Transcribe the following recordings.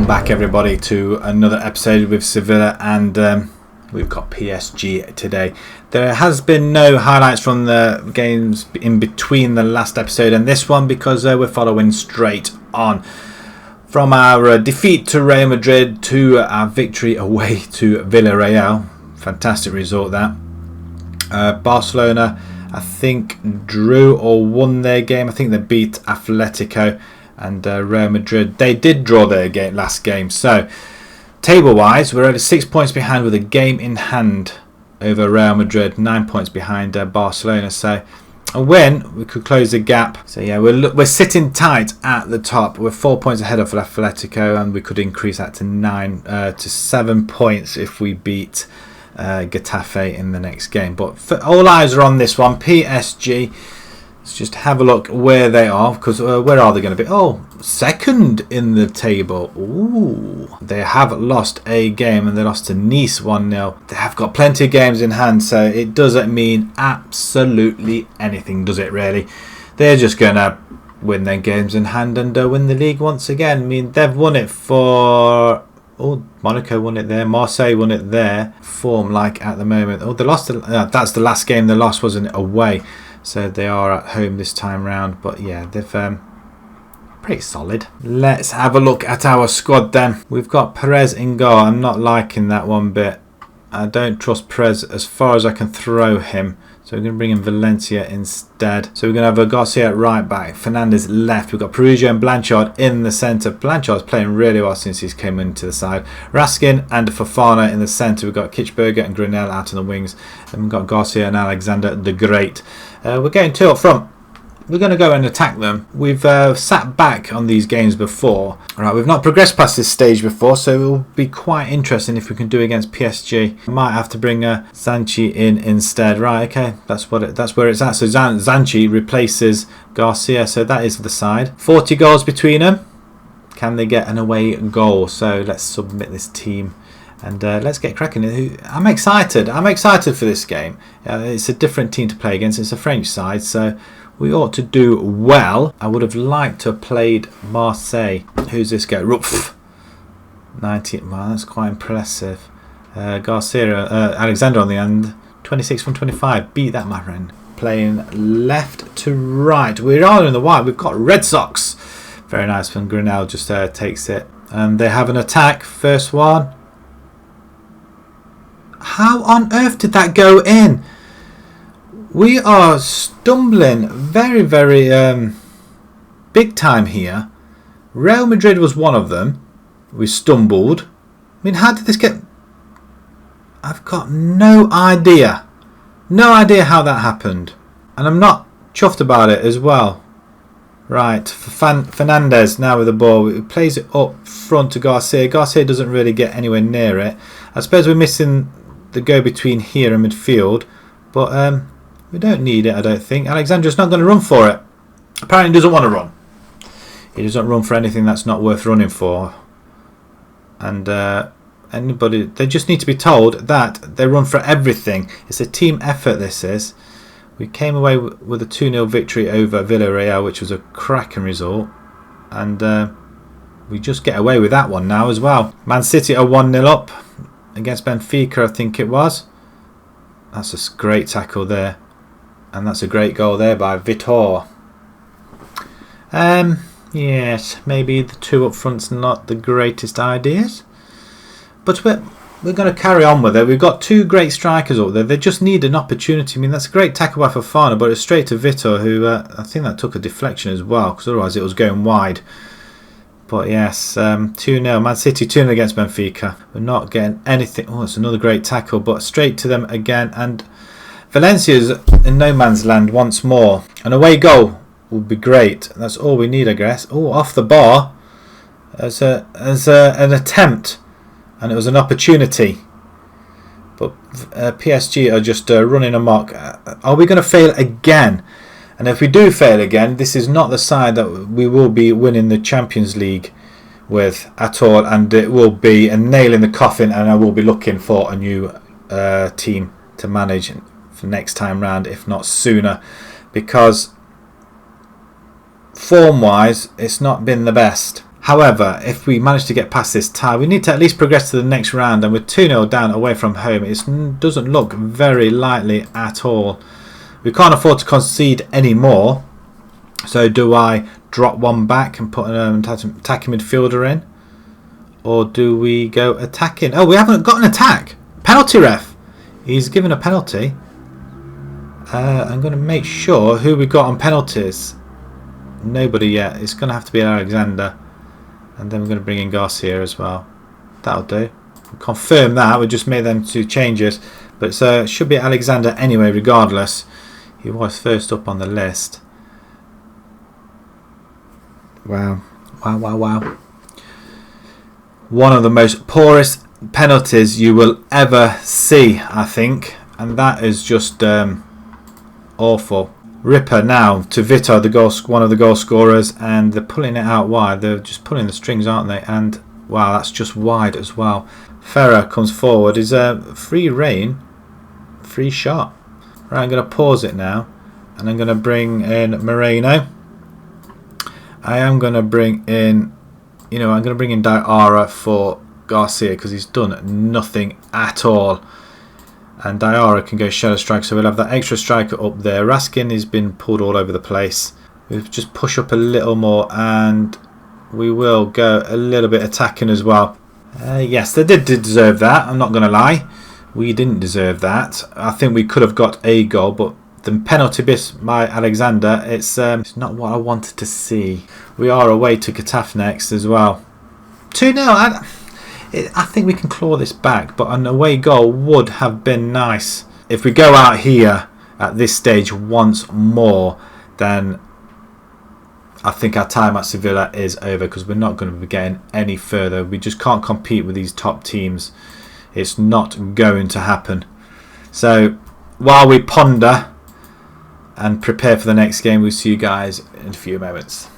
Welcome back everybody to another episode with Sevilla, and we've got PSG today. There has been no highlights from the games in between the last episode and this one because we're following straight on from our defeat to Real Madrid to our victory away to Villarreal. Fantastic result that. Barcelona, I think, drew or won their game. I think they beat Atletico. And Real Madrid, they did draw their last game. So, table-wise, we're only 6 points behind with a game in hand over Real Madrid. 9 points behind Barcelona. So, a win, we could close the gap. So, yeah, we're sitting tight at the top. We're 4 points ahead of Atletico, and we could increase that to 7 points if we beat Getafe in the next game. But all eyes are on this one, PSG. Let's just have a look where they are, because where are they going to be? Oh, second in the table. Ooh, they have lost a game, and they lost to Nice 1-0. They have got plenty of games in hand, so it doesn't mean absolutely anything, does it really? They're just going to win their games in hand and win the league once again. I mean, they've won it for... Oh, Monaco won it there. Marseille won it there. Form like at the moment. Oh, they lost. That's the last game they lost, wasn't it? Away. So they are at home this time round. But yeah, they've pretty solid. Let's have a look at our squad then. We've got Perez in goal. I'm not liking that one bit. I don't trust Perez as far as I can throw him. So we're going to bring in Valencia instead. So we're going to have a Garcia at right back, Fernandez left. We've got Perugia and Blanchard in the centre. Blanchard's playing really well since he's came into the side. Raskin and Fofana in the centre. We've got Kichberger and Granell out on the wings. And we've got Garcia and Alexander the Great. We're getting two up front. We're going to go and attack them. We've sat back on these games before. Right, we've not progressed past this stage before, so it will be quite interesting if we can do it against PSG. I might have to bring Zanchi in instead. Right, okay, that's where it's at. So Zanchi replaces Garcia, so that is the side. 40 goals between them. Can they get an away goal? So let's submit this team. And let's get cracking. I'm excited. I'm excited for this game. It's a different team to play against. It's a French side, so we ought to do well. I would have liked to have played Marseille. Who's this guy? Rupf. 19. Wow, that's quite impressive. Garcia, Alexander on the end. 26 from 25. Beat that, my friend. Playing left to right. We're all in the white. We've got Red Sox. Very nice when Granell just takes it. And they have an attack. First one. How on earth did that go in? We are stumbling very, very big time here. Real Madrid was one of them. We stumbled. I mean, how did this get... I've got no idea. No idea how that happened. And I'm not chuffed about it as well. Right, Fernandez now with the ball. He plays it up front to Garcia. Garcia doesn't really get anywhere near it. I suppose we're missing the go-between here in midfield. But... we don't need it, I don't think. Alexander's not going to run for it. Apparently he doesn't want to run. He doesn't run for anything that's not worth running for. And anybody, they just need to be told that they run for everything. It's a team effort, this is. We came away with a 2-0 victory over Villarreal, which was a cracking result. And we just get away with that one now as well. Man City are 1-0 up against Benfica, I think it was. That's a great tackle there. And that's a great goal there by Vitor. Yes, maybe the two up front's not the greatest ideas. But we're going to carry on with it. We've got two great strikers up there. They just need an opportunity. I mean, that's a great tackle by Fofana, but it's straight to Vitor, who I think that took a deflection as well, because otherwise it was going wide. But yes, 2-0. Man City 2-0 against Benfica. We're not getting anything. Oh, it's another great tackle, but straight to them again. And Valencia's in no man's land once more. An away goal would be great. That's all we need, I guess. Oh, off the bar as an attempt, and it was an opportunity. But PSG are just running amok. Are we going to fail again? And if we do fail again, this is not the side that we will be winning the Champions League with at all, and it will be a nail in the coffin, and I will be looking for a new team to manage for next time round, if not sooner, because form wise it's not been the best. However, if we manage to get past this tie, we need to at least progress to the next round, and with 2-0 down away from home, it doesn't look very likely at all. We can't afford to concede anymore. So do I drop one back and put an attacking midfielder in? Or do we go attacking? Oh, we haven't got an attack. Penalty ref. He's given a penalty. I'm going to make sure who we got on penalties. Nobody yet. It's going to have to be Alexander. And then we're going to bring in Garcia as well. That'll do. We'll confirm that. We just made them 2 changes. But it should be Alexander anyway, regardless. He was first up on the list. Wow. Wow, wow, wow. One of the most poorest penalties you will ever see, I think. And that is just awful. Ripper now to Vito, one of the goal scorers, and they're pulling it out wide. They're just pulling the strings, aren't they? And wow, that's just wide as well. Ferrer comes forward. Is a free rein, free shot. Right, I'm going to pause it now, and I'm going to bring in Moreno. I am going to bring in, I'm going to bring in Diarra for Garcia because he's done nothing at all. And Diarra can go shadow strike, so we'll have that extra striker up there. Raskin has been pulled all over the place. We'll just push up a little more, and we will go a little bit attacking as well. Yes, they did deserve that. I'm not going to lie. We didn't deserve that. I think we could have got a goal, but the penalty miss by Alexander, it's not what I wanted to see. We are away to Getafe next as well. 2-0. I think we can claw this back, but an away goal would have been nice. If we go out here at this stage once more, then I think our time at Sevilla is over because we're not going to be getting any further. We just can't compete with these top teams. It's not going to happen. So while we ponder and prepare for the next game, we'll see you guys in a few moments.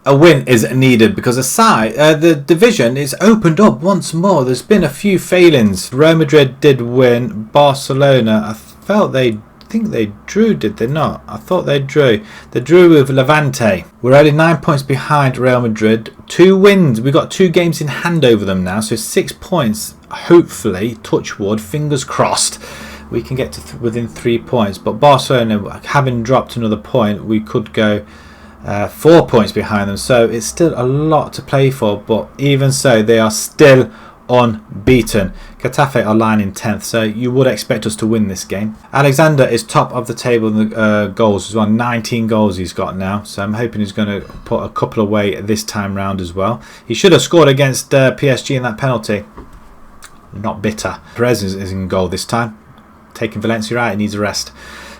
A win is needed because the division is opened up once more. There's been a few failings. Real Madrid did win. Barcelona, I think they drew, did they not? I thought they drew. They drew with Levante. We're only 9 points behind Real Madrid. 2 wins. We've got 2 games in hand over them now. So 6 points. Hopefully, touch wood, fingers crossed, we can get to within 3 points. But Barcelona, having dropped another point, we could go 4 points behind them, so it's still a lot to play for, but even so they are still unbeaten. Getafe are lying in 10th, so you would expect us to win this game. Alexander is top of the table in the goals as well. 19 goals he's got now, so I'm hoping he's going to put a couple away this time round as well. He should have scored against PSG in that penalty. Not bitter. Perez is in goal this time, taking Valencia out. He needs a rest.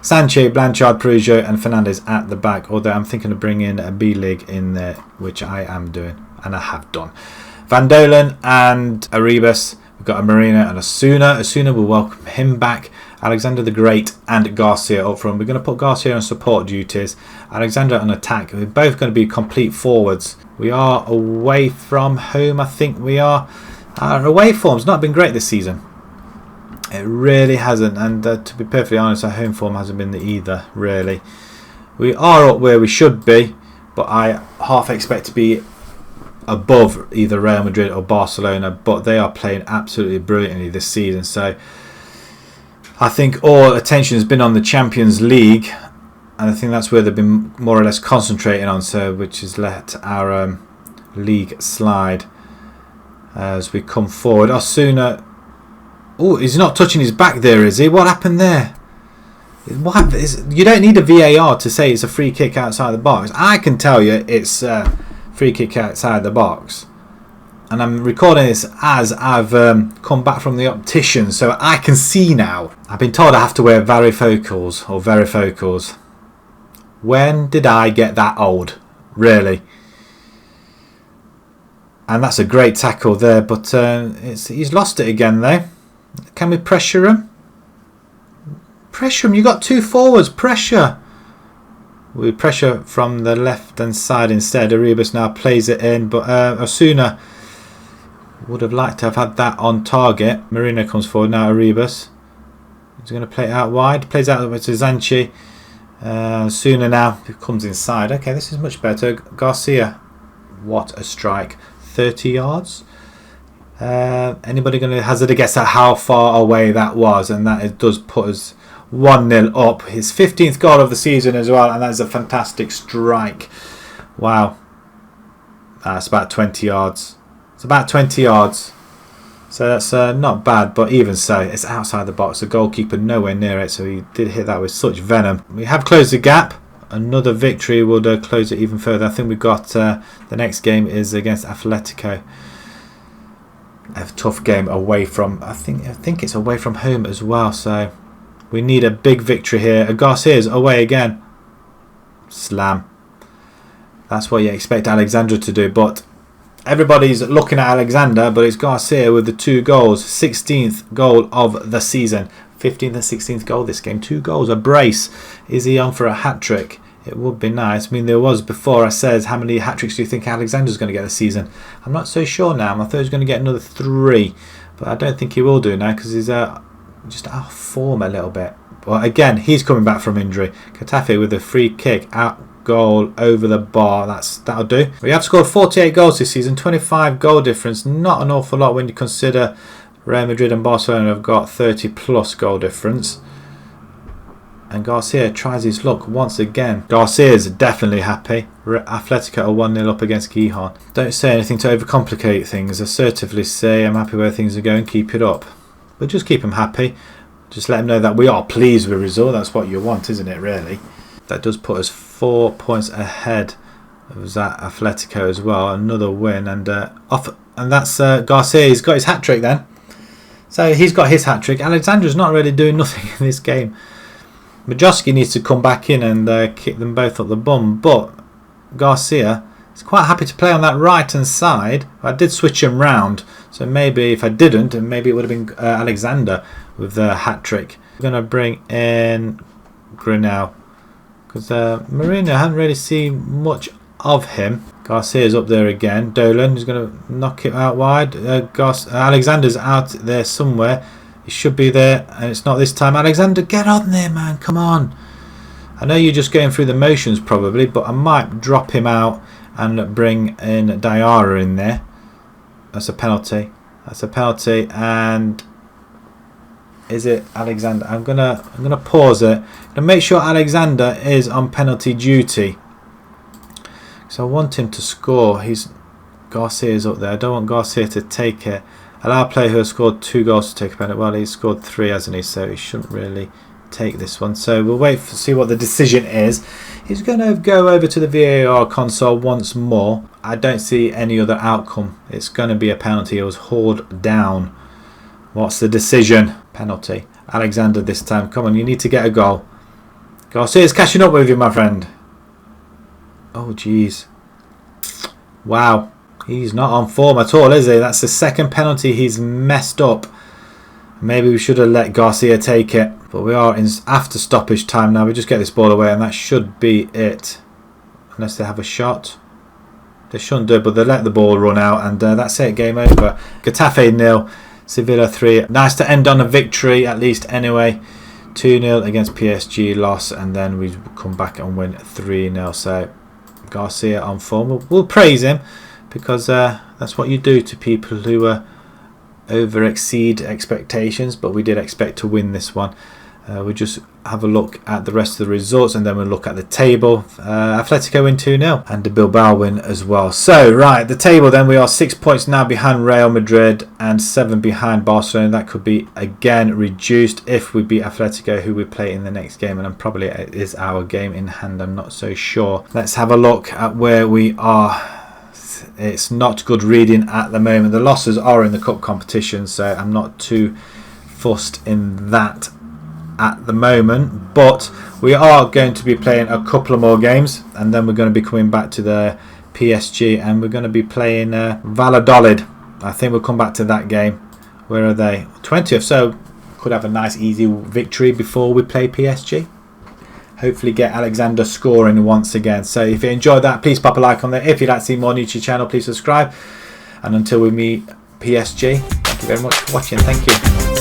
Sanchez, Blanchard, Peugeot and Fernandez at the back, although I'm thinking of bringing a B-League in there, which I am doing, and I have done. Van Dolen and Arribas. We've got a Marina and Osuna. Osuna will welcome him back. Alexander the Great and Garcia up front. We're going to put Garcia on support duties. Alexander on attack. We're both going to be complete forwards. We are away from home, I think we are. Our away form's not been great this season. It really hasn't, and to be perfectly honest, our home form hasn't been either, really. We are up where we should be, but I half expect to be above either Real Madrid or Barcelona, but they are playing absolutely brilliantly this season. So I think all attention has been on the Champions League, and I think that's where they've been more or less concentrating on, so which has let our league slide as we come forward. Osuna. Oh, he's not touching his back there, is he? What happened there? You don't need a VAR to say it's a free kick outside the box. I can tell you it's a free kick outside the box. And I'm recording this as I've come back from the optician, so I can see now. I've been told I have to wear varifocals or varifocals. When did I get that old? Really? And that's a great tackle there, but he's lost it again though. Can we pressure him? Pressure him. You got 2 forwards. Pressure. We pressure from the left hand side instead. Arribas now plays it in, but Osuna would have liked to have had that on target. Marina comes forward now. Arribas. He's going to play it out wide. Plays out to Zanchi. Osuna now comes inside. Okay, this is much better. Garcia What a strike. 30 yards. Anybody going to hazard a guess at how far away that was? And that it does put us 1-0 up. His 15th goal of the season as well, and that is a fantastic strike. Wow. That's about 20 yards. It's about 20 yards. So that's not bad, but even so, it's outside the box. The goalkeeper nowhere near it, so he did hit that with such venom. We have closed the gap. Another victory would close it even further. I think we've got the next game is against Atletico. A tough game away from, I think it's away from home as well, so we need a big victory here. Garcia's away again. Slam. That's what you expect Alexandra to do, but everybody's looking at Alexander, but it's Garcia with the 2 goals. 16th goal of the season. 15th and 16th goal this game. 2 goals, a brace. Is he on for a hat-trick? It would be nice. I mean, there was before I said, how many hat-tricks do you think Alexander's going to get this season? I'm not so sure now. I thought he was going to get another 3. But I don't think he will do now because he's just out of form a little bit. Well, again, he's coming back from injury. Getafe with a free kick out goal over the bar. That'll do. We have scored 48 goals this season. 25 goal difference. Not an awful lot when you consider Real Madrid and Barcelona have got 30 plus goal difference. And Garcia tries his luck once again. Garcia's definitely happy. Atletico are 1-0 up against Gijon. Don't say anything to overcomplicate things. Assertively say, I'm happy where things are going, keep it up. But just keep them happy. Just let them know that we are pleased with the result. That's what you want, isn't it, really? That does put us 4 points ahead of that Atletico as well. Another win. And that's Garcia. He's got his hat-trick then. So he's got his hat-trick. Alexandra's not really doing nothing in this game. Majowski needs to come back in and kick them both up the bum, but Garcia is quite happy to play on that right hand side. I did switch him round, so maybe if I didn't, maybe it would have been Alexander with the hat-trick. We're going to bring in Grinnell because Mourinho hadn't really seen much of him. Garcia's up there again. Dolan is going to knock it out wide. Alexander's out there somewhere. He should be there, and it's not this time. Alexander, get on there, man. Come on. I know you're just going through the motions probably, but I might drop him out and bring in Diarra in there. That's a penalty. That's a penalty. And is it Alexander? I'm gonna pause it. I'm gonna make sure Alexander is on penalty duty. So I want him to score. Garcia's up there. I don't want Garcia to take it. Allow a player who has scored 2 goals to take a penalty. Well, he's scored 3, hasn't he? So he shouldn't really take this one. So we'll wait to see what the decision is. He's going to go over to the VAR console once more. I don't see any other outcome. It's going to be a penalty. It was hauled down. What's the decision? Penalty. Alexander this time. Come on, you need to get a goal. Garcia's catching up with you, my friend. Oh, jeez. Wow. He's not on form at all, is he? That's the second penalty he's messed up. Maybe we should have let Garcia take it. But we are in after stoppage time now. We just get this ball away and that should be it. Unless they have a shot. They shouldn't do, but they let the ball run out. And that's it. Game over. Getafe 0. Sevilla 3. Nice to end on a victory, at least anyway. 2-0 against PSG. Loss. And then we come back and win 3-0. So Garcia on form. We'll praise him. Because that's what you do to people who over exceed expectations. But we did expect to win this one. We'll just have a look at the rest of the results and then we'll look at the table. Atletico win 2-0 and the Bilbao win as well. So, right, the table then, we are 6 points now behind Real Madrid and 7 behind Barcelona. That could be again reduced if we beat Atletico, who we play in the next game, and probably it is our game in hand, I'm not so sure. Let's have a look at where we are. It's not good reading at the moment. The losses are in the cup competition, so I'm not too fussed in that at the moment, but we are going to be playing a couple of more games and then we're going to be coming back to the PSG and we're going to be playing Valladolid. I think we'll come back to that game. Where are they? 20th, so could have a nice easy victory before we play PSG. Hopefully get Alexander scoring once again. So if you enjoyed that, please pop a like on there. If you'd like to see more on YouTube channel, please subscribe, and until we meet PSG, thank you very much for watching. Thank you.